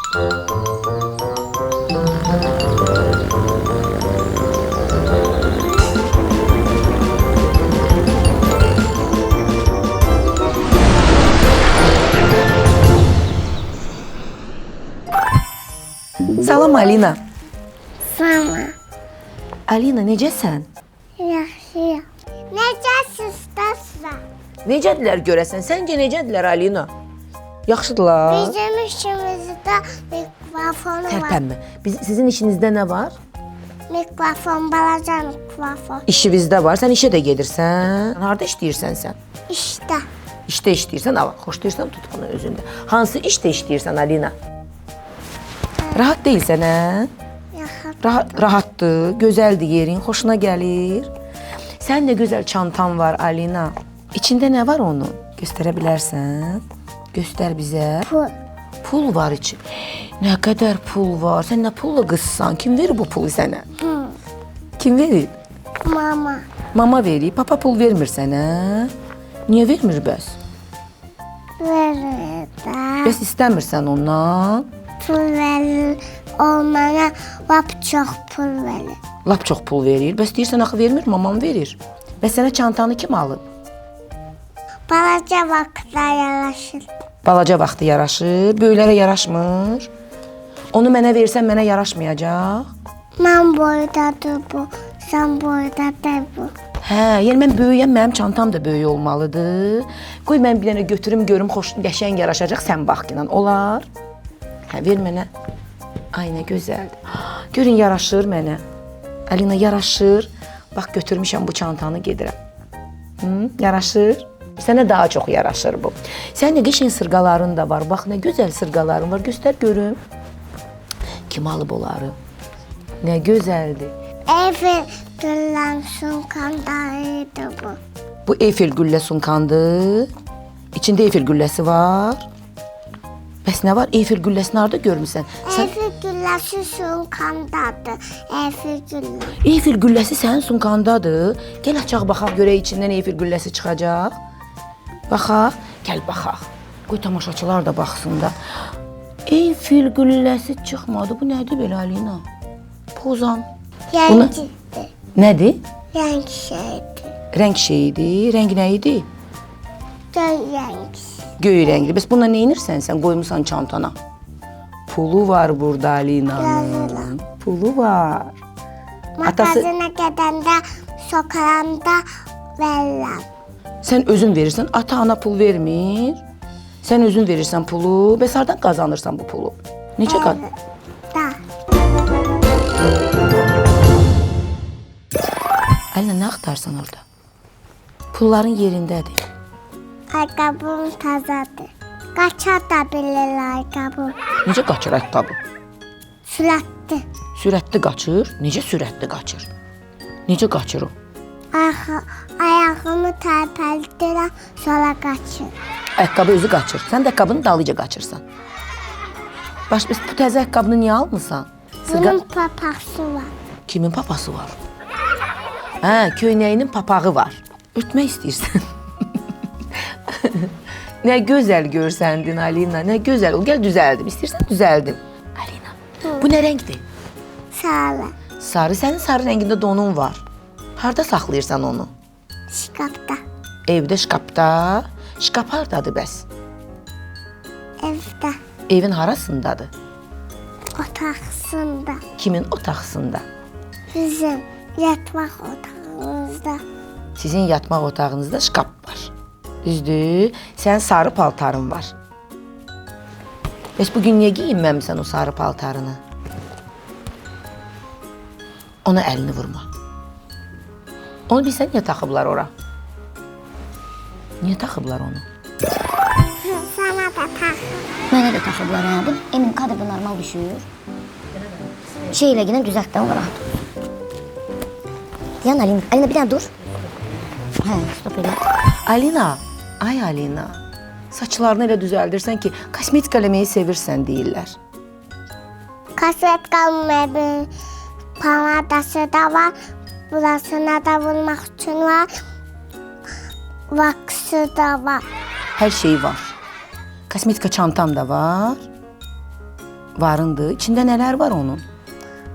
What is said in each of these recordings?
Salam Alina. Sana. Alina necəsən? Yaxşıyam. Necəsiz dostlar? Necədirlər görəsən? Səncə necədirlər Alina? Yaxşıdırlar. Bizim işimizdə mikrofonu var. Tərpənmə. Sizin işinizdə nə var? Mikrofon, balaca mikrofon. İşinizdə var. Sən işə də gedirsən. Harda işləyirsən sən? İşdə. İşdə işləyirsən, ava, xoşlayırsan tut bunu özündə. Hansı işdə işləyirsən Alina? Rahat deyilsən, hə? Yaxın. Rahatdır, gözəldir yerin, xoşuna gəlir. Sənin də gözəl çantan var Alina. İçində nə var onun? Göstərə bilərsən? Göstər bizə. Pul. Pul var içi. Nə qədər pul var? Sən nə pulla qızsan? Kim verir bu pulu sənə? Kim verir? Mama. Mama verir. Papa pul vermir sənə. Niyə vermir bəs? Verir də. Bəs istəmirsən ondan? Pul verir. O mənə lap çox pul verir. Lap çox pul verir. Bəs deyirsən axı vermir, mamam verir. Bəs sənə çantanı kim alıb? Balaca vaxtda yaraşır. Balaca vaxtı yaraşır, böyüklərə yaraşmır. Onu mənə versən mənə yaraşmayacaq. Mən boydadır bu, sən boydadır bu. Hə, yəni mən böyüyəm, mənim çantam da böyük olmalıdır. Qoy mən bir dənə götürüm, görüm xoş, qəşəng yaraşacaq, sən bax ki, olar. Hə, ver mənə. Ay, nə gözəldir. Görün, yaraşır mənə. Alina, yaraşır. Bax, götürmüşəm bu çantanı, gedirəm. Yaraşır. Sənə daha çox yaraşır bu. Sənin qəşəng sırğaların da var. Bax, nə gözəl sırğaların var. Göstər görüm. Kim alıb onları? Nə gözəldir. Eyfel güllə sunkandarıydı bu. Bu Eyfel güllə sunkandır. İçində Eyfel gülləsi var. Bəs nə var? Eyfel gülləsini harada görmüsən? Eyfel gülləsi sunkandadır. Eyfel güllə. Eyfel gülləsi sənin sunkandadır. Gəl açaq baxaq görək içindən Eyfel gülləsi çıxacaq. Baxaq, gəl baxaq. Qoy tamaşaçılar da baxsın da. Eyfel gülləsi çıxmadı. Bu nədir belə Alina? Pozan. Rəngidir. Nədir? Rəng şeydir. Rəng şeyidir. Rəng nə idi? Göy rəngsi. Göy rəngli. Bəs bununla nə edirsən sən? Qoymusan çantana. Pulu var burada Alina'nın. Pulu var. Magazine gedəndə, sokaranda verirəm. Sən özün verirsən, ata-ana pul vermir. Sən özün verirsən pulu. Bəs hardan qazanırsan bu pulu? Necə qazanırsan? Da. Alina, nə axtarsan orada? Pulların yerindədir. Ayaqqabım tazadır. Qaça da bilir ayaqqabım. Necə qaçır ayaqqabı? Sürətli. Sürətli qaçır. Necə sürətli qaçır? Necə qaçır o? Ayağımı tərpəldirəm, sonra qaçır. Ayaqqabı özü qaçır. Sən də ayaqqabının dalıca qaçırsan. Bax, bu təzə ayaqqabını niyə almısan? Bunun papaqsı var. Kimin papası var? Hə, köynəyinin papağı var. Örtmək istəyirsən. Nə gözəl görsəndin Alina, nə gözəl. O gəl düzəldim. İstəyirsən düzəldim. Alina, bu nə rəngdir? Sarı. Sarı. Sənin sarı rəngində donun var. Harda saxlayırsan onu? Şkafda. Evdə, şkapda. Şkap hardadır bəs? Evdə. Evin harasındadır? Otaqsında. Kimin otaqsında? Bizim yatmaq otağımızda. Sizin yatmaq otağınızda şkap var. Düzdür? Sənin sarı paltarın var. Bəs bugün niyə giyinməmisən o sarı paltarını? Ona əlini vurma. Onu bilsən niyə taxıblar ora? Niyə taxıblar onu? Sana da tax. Mənə də taxıblar, hə? Bu emin kadrda normal düşür. Şeylə yenə düzəltdən rahat. Deyən Alina, Alina bir dənə dur. Hə, stop elə. Alina, ay Alina. Saçlarını elə düzəldirsən ki, kosmetika eləməyi sevirsən deyirlər. Kasvetkamın pamadası da var. Burasına da vurmaq üçün var. Vaksı da var. Hər şey var. Kosmetika çantam da var. Varındı. İçində nələr var onun?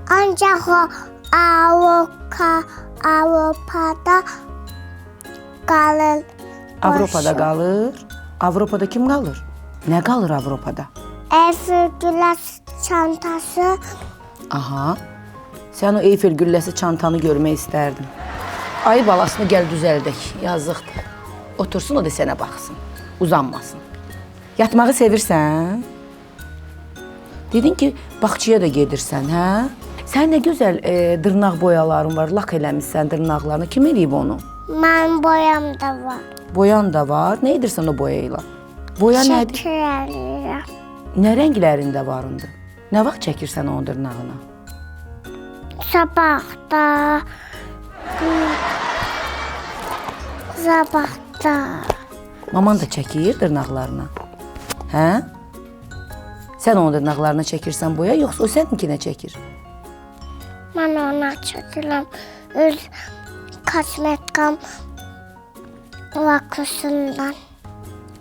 Ancaq o Avropada qalır. Avropada qalır. Avropada kim qalır? Nə qalır Avropada? Eiffel gülləsi çantası. Aha. Sən o Eiffel gülləsi çantanı görmək istərdim. Ayı balasını gəl düzəldək. Yazıqdır. Otursun o da sənə baxsın. Uzanmasın. Yatmağı sevirsən? Dedin ki, bağçaya da gedirsən, hə? Sən nə gözəl dırnaq boyaların var. Lak eləmişsən dırnaqlarını. Kim eləyib onu? Mənim boyam da var. Boyan da var. Nə edirsən o boyayla? Boya nədir? Şəkil eləyirəm. Nə rənglərində varındı? Nə vaxt çəkirsən onun dırnağına? Sabahda. Sabahda. Maman da çəkir dırnaqlarına. Hə? Sən onun dırnaqlarına çəkirsən boya, yoxsa o səninkinə çəkir? Mən ona çəkirəm. Öz kosmetikam vakusundan.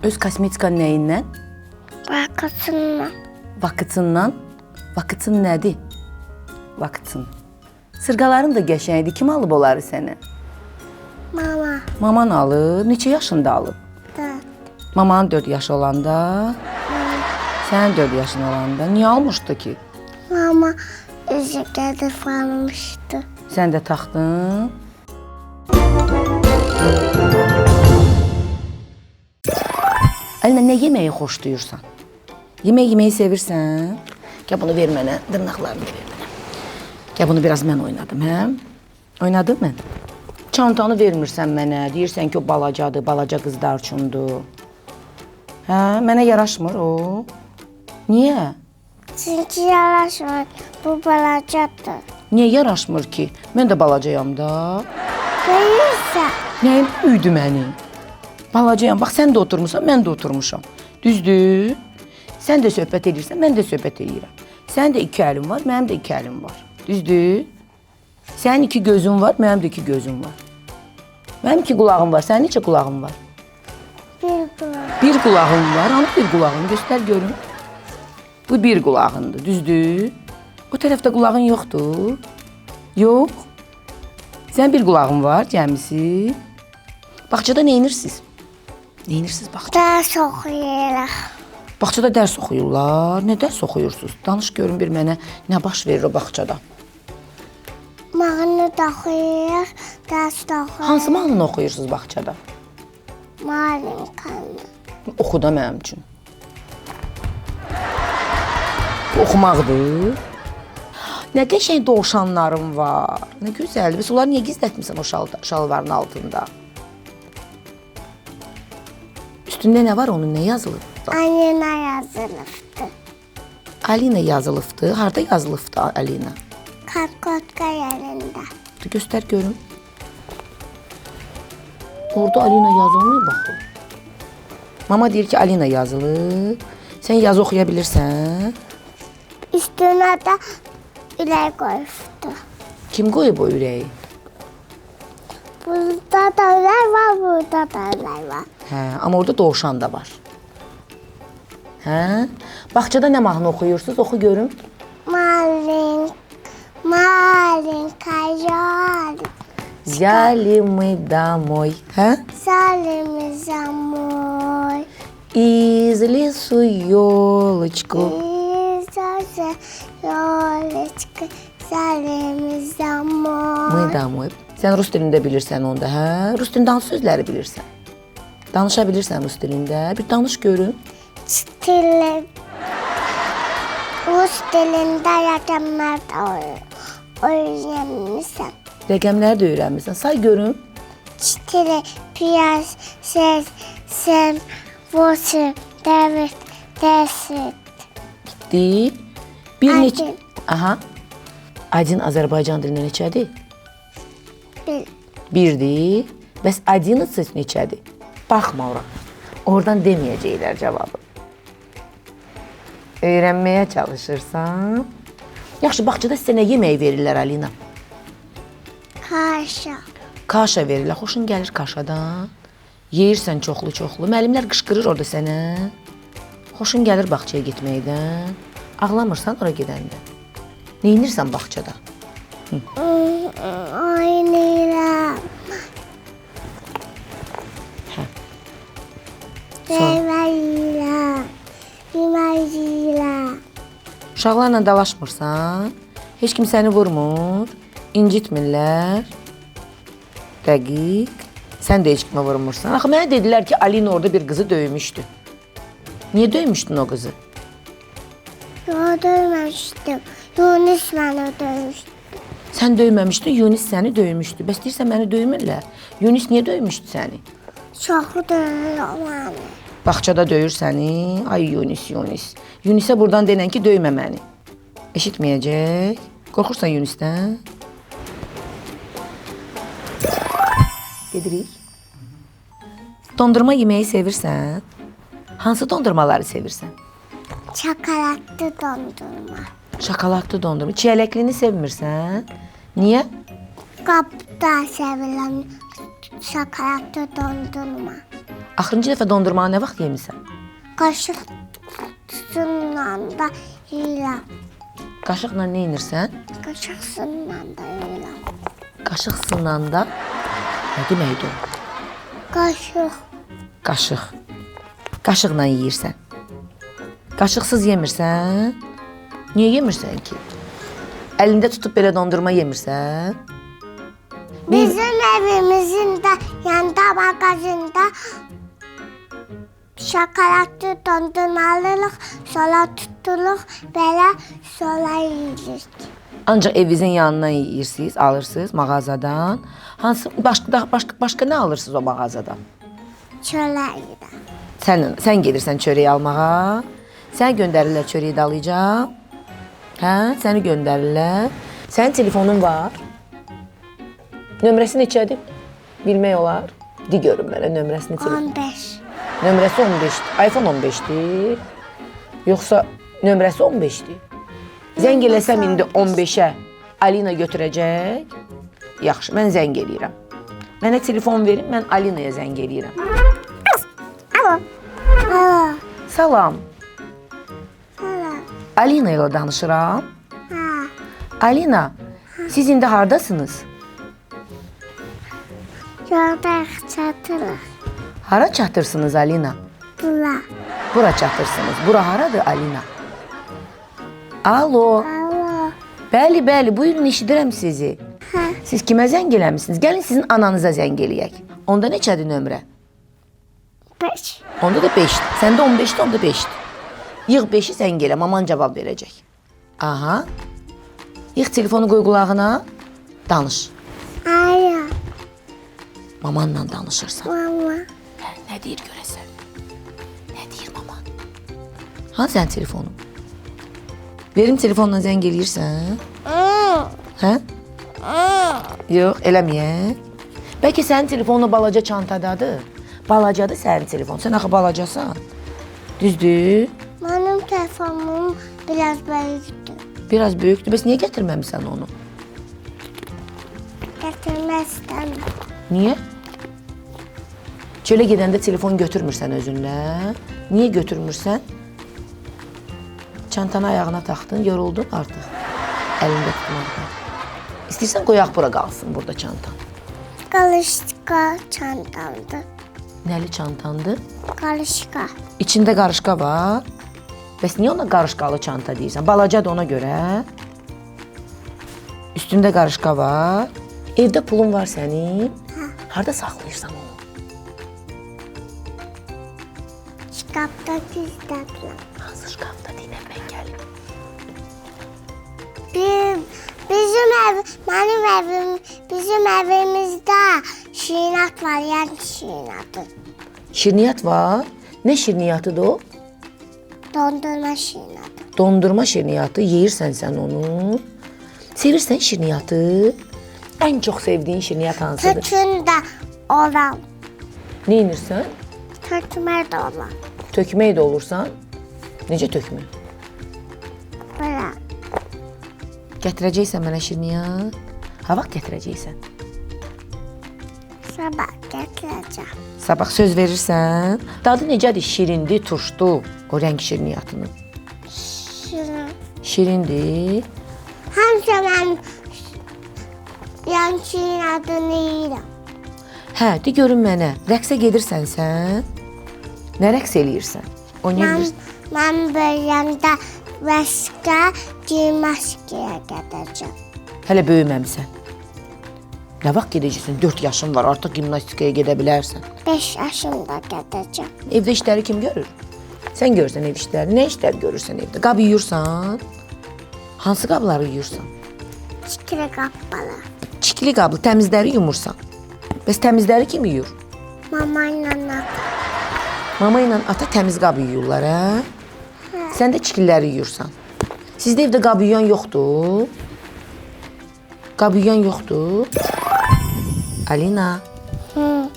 Öz kosmetikan nəyindən? Vakusundan. Vakıtından. Vakıtın nədir? Vakıtın. Sırqaların da qəşəngdir. Kim alıb onları sənə? Mama. Maman alıb. Neçə yaşında alıb? 4. Mamanın 4 yaşı olanda. Sənin 4 yaşın olanda. Niyə almışdı ki? Mama üzü gedib almışdı. Sən də taxdın. Alina, nə yeməyi xoşlayırsan? Yemək yeməyi sevirsən? Gəl bunu ver mənə, dırnaqlarını ver mənə. Gəl bunu biraz mən oynadım, hə? Oynadım mən? Çantanı vermirsən mənə, deyirsən ki, o balacadır, balaca qızlar üçündür. Hə, mənə yaraşmır o. Niyə? Çünki yaraşmır, bu balacadır. Niyə yaraşmır ki? Mən də balacayam da. Görürsən? Nəyim büyüdü məni? Balacayam, bax sən də oturmuşsan, mən də oturmuşam. Düzdür? Sən də söhbət edirsən, mən də söhbət edirəm. Sənin də 2 əlin var, mənim də 2 əlim var. Düzdür? Sənin 2 gözün var, mənim də 2 gözüm var. Mənim 2 qulağım var, sənin neçə qulağın var? Bir qulaq. Bir qulağım var, hanı bir qulağını göstər görüm. Bu bir qulağındır, düzdür? O tərəfdə qulağın yoxdur. Yox. Sən bir qulağın var, cəmisi. Bağçada neyinirsiniz? Neyinirsiniz bağçada? Dərs oxuyuruq. Bağçada dərs oxuyurlar. Nə dərs oxuyursunuz? Danış görün bir mənə, nə baş verir o bağçada? Mahnı da oxuyuruq, dərs də oxuyuruq. Hansı mahnını oxuyursunuz bağçada? Malinkanı. Oxu da mənim üçün. Oxumaqdır. Nə qəşəng dovşanlarım var. Nə gözəldir. Bəs onları niyə gizlətmirsən o şalvarın altında? Üstündə nə var onun? Nə yazılıb? Alina yazılıbdı. Alina yazılıbdı. Harda yazılıbdı Alina? Karkotka yerində. Göstər görüm. Orada Alina yazılmıyor baxın. Mama deyir ki, Alina yazılıb. Sən yazı oxuya bilirsən. Üstünə də ürək qoyubdu. Kim qoyub o ürəyi? Burada da ürək var, burada da ürək var. Hə, amma orada dovşan da var. Hə? Bağçada nə mahnı oxuyursunuz? Oxu görüm. Malinka yali. Взяли мы домой. Hə? Salimi zamoy. Из лесу ёлочку. İzazə yolçku. Salimi zamoy. Мы домой. Sən rus dilində bilirsən onda, hə? Rus dilində hansı sözləri bilirsən? Danışa bilirsən rus dilində. Bir danış görüm. Stili. Rus dilində rəqəmlərdə öyrənmişəm. Rəqəmləri də öyrənmirsən. Say görüm. 4, 5, 6, 7, 8, 9, 10. Di. Bir neçə? Adin. Aha. Adin Azərbaycan dilində neçədir? 1. Birdir. Bəs 11 neçədir? Baxma ora. Oradan deməyəcəklər cavabı. Öyrənməyə çalışırsan. Yaxşı, bağçada sizə nə yemək verirlər Alina? Kaşa. Kaşa verirlər. Xoşun gəlir kaşadan. Yeyirsən çoxlu-çoxlu. Müəllimlər qışqırır orada sənə. Xoşun gəlir bağçaya getməkdən. Ağlamırsan ora gedəndə. Neyinirsən bağçada? Oynayıram. Hə. Yemək yiyirəm. Yemək yiyirəm. Uşaqlarla dalaşmırsan? Heç kim səni vurmur, incitmirlər. Dəqiq. Sən də heç kimə vurmursan. Axı mənə dedilər ki, Alina orada bir qızı döymüşdü. Niyə döymüşdün o qızı? Yox, döyməmişdim. Yunus məni döymüşdü. Sən döyməmişdin, Yunus səni döymüşdü. Bəs deyirsən məni döymürlər. Yunus niyə döymüşdü səni? Çoxu döyür məni. Bağçada döyür səni. Ay Yunus, Yunus. Yunusə buradan denən ki, döymə məni. Eşitməyəcək. Qorxursan Yunusdən? Gedirik. Dondurma yeməyi sevirsən? Hansı dondurmaları sevirsən? Çikolatlı dondurma. Şokoladlı dondurma. Çiyələklini sevmirsən? Niyə? Qabda sevirəm çikolatlı dondurma. Axırıncı dəfə dondurmanı nə vaxt yemisən? Qaşıqla da yeyirəm. Qaşıqla nə edirsən? Qaşıqla da yeyirəm. Qaşıq sınanda nə deməkdir o? Qaşıq. Qaşıq. Qaşıqla yeyirsən. Qaşıqsız yemirsən? Niyə yemirsən ki? Əlində tutub belə dondurma yemirsən? Bizim evimizin də yanında mağazında şokoladlı dondurma alırıq, sonra tutuluq, belə sonra yeyirik. Ancaq evinizin yanından yeyirsiniz, alırsınız mağazadan. Hansı başqa nə alırsınız o mağazadan? Çörəkdə. Sən gedirsən çörəyi almağa. Sən göndərirlər çörəyi dalayacaq. Hə, səni göndərirlər. Sənin telefonun var. Nömrəsi neçədir? Bilmək olar. De görüm mənə nömrəsini. 15. Nömrəsi 15-dir. iPhone 15-dir. Yoxsa nömrəsi 15-dir. Zəng eləsəm indi 15-ə Alina götürəcək. Yaxşı, mən zəng eləyirəm. Mənə telefon verin, mən Alinaya zəng eləyirəm. Alo. Alo. Salam. Alo. Alina ilə danışıram. Ha. Alina, siz indi hardasınız? Yolda çatırıq. Hara çatırsınız Alina? Bula. Bura çatırsınız. Bura haradır Alina? Alo. Alo. Bəli, buyurun eşidirəm sizi. Ha. Siz kimə zəng eləmisiniz? Gəlin sizin ananıza zəng eləyək. Onda neçədir nömrə? 5. Onda da 5'dir. Səndə 15'dir, onda 5'dir. Yığ 5'i zəng elə, maman cavab verəcək. Aha. Yığ telefonu qoy qulağına. Danış. Alo. Mamanla danışırsan. Mama. Hə, nə deyir görəsən? Nə deyir maman? Ha sən telefonu? Verim telefonla zəng eləyirsən? Hə? Yox, eləməyək. Bəlkə sənin telefonun balaca çantadadır. Balacadır sənin telefon. Sən axı balacasan. Düzdür? Mənim telefonum biraz böyükdür. Biraz böyükdür. Bəs niyə gətirməmisən onu? Gətirmək istəmirəm. Niyə? Çölə gedəndə telefon götürmürsən özünlə. Niyə götürmürsən? Çantanı ayağına taxdın, yoruldun artıq. Əlində tutmaqdan. İstəyirsən qoyaq bura qalsın burada çantan. Qarışqa çantamdır. Nəli çantandır? Qarışqa. İçində qarışqa var. Bəs niyə ona qarışqalı çanta deyirsən? Balacadır ona görə. Üstündə qarışqa var. Evdə pulun var sənin. Harda saxlayırsan onu? Şkafda gizlədirəm. Hansı şkafda deyiləm mən gəlim. Bizim evimizdə şirinat var, yəni şirinatı. Şirniyyat var. Nə şirniyyatıdır o? Dondurma şirinatı. Dondurma şirniyyatı. Yeyirsən sən onu. Sevirsən şirniyyatı. Ən çox sevdiyin şirniyyat hansıdır? Tökün də olan. Nə edirsən? Tökmək də olan. Tökmək də olursan. Necə tökmək? Belə. Gətirəcəksən mənə şirniyyat. Ha vaxt gətirəcəksən? Sabah gətirəcəm. Sabah söz verirsən. Dadı necədir? Şirindir, turşdu. O rəng şirniyyatının. Şirin. Şirindir. Həmişə mən yançının adını yeyirəm. Hə, de görün mənə. Rəqsə gedirsən sən? Nə rəqs eləyirsən? Oynayır bilirsən? Mən böyüyəndə vəsqə gimnastikaya gedəcəm. Hələ böyüməmisən. Nə vaxt gedəcəksən? 4 yaşın var, artıq gimnastikaya gedə bilərsən. 5 yaşımda gedəcəm. Evdə işləri kim görür? Sən görürsən ev işləri. Nə işlər görürsən evdə? Qab yuyursan? Hansı qabları yuyursan? Çikili qappalı. Çikili qablı, təmizləri yumursan. Bəs təmizləri kim yuyur? Mama ilə ata. Mama ilə ata təmiz qab yuyurlar, hə? Sən də çikilləri yuyursan. Sizdə evdə qab yuyan yoxdur? Qab yuyan yoxdur? Alina.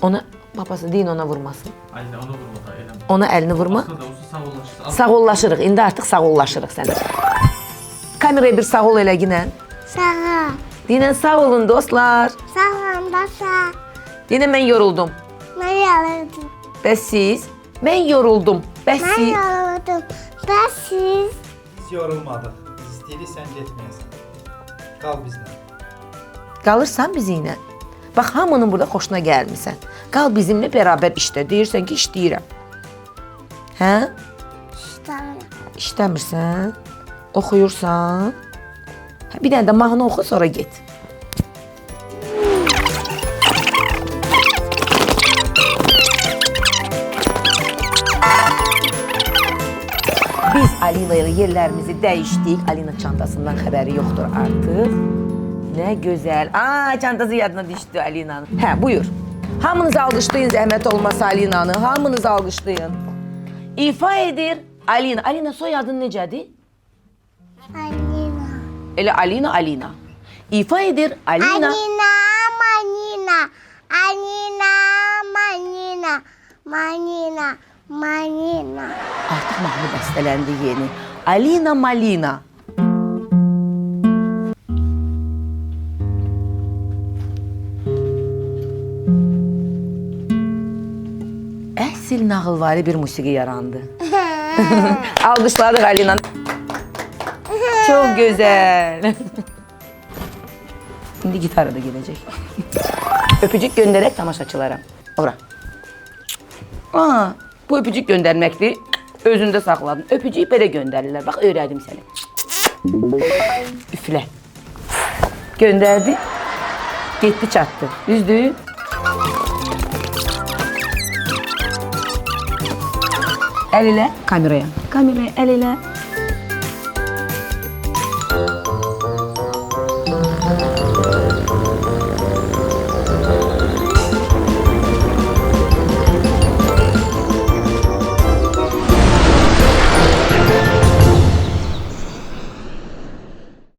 Ona, babası deyin ona vurmasın. Alina ona vurma da eləmə. Ona əlini vurma. Aslında olsun sağollaşırsa. Sağollaşırıq. İndi artıq sağollaşırıq sənə. Kameraya bir sağ ol elə ginən. Sağ ol. Dinən sağ olun dostlar. Sağ ol da sağ. Dinən mən yoruldum. Mən yoruldım. Bəs siz? Mən yoruldum. Bəs Mən siz? yoruldum. Bəs siz? Biz yorulmadıq. Biz istəyirik sən getməyəsən. Qal bizlə. Qalırsan bizimlə. Bax, hamının burada xoşuna gəlmisən. Qal bizimlə bərabər işlə. Deyirsən ki, işləyirəm. Hə? İstəmirəm. İşləmirsən? Oxuyursan? Hə, bir dənə də mahnı oxu, sonra get. Biz Alina ilə yerlərimizi dəyişdik. Alina çantasından xəbəri yoxdur artıq. Nə gözəl. Çantası yadına düşdü Alina'nın. Hə, buyur. Hamınız alqışlayın, zəhmət olmasa Alina'nı. Hamınız alqışlayın. İfa edir Alina. Alina soyadın necədir? Alina. Elə Alina, Alina. İfa edir Alina. Alina, Manina. Alina, Manina. Manina, Manina. Artıq mahnı bəstələndi yeni. Alina Malina. Əsl nağılvari bir musiqi yarandı. Alqışladıq Alina. Çox gözəl. İndi gitara da gedəcək. Öpücük göndərək tamaşaçılara. Ora. Bu öpücük göndərməkdir. Özündə saxladın. Öpücüyü belə göndərirlər. Bax, öyrədim səni. Üflə. Göndərdi. Getdi, çatdı. Düzdür? Əl elə kameraya. Kameraya əl elə.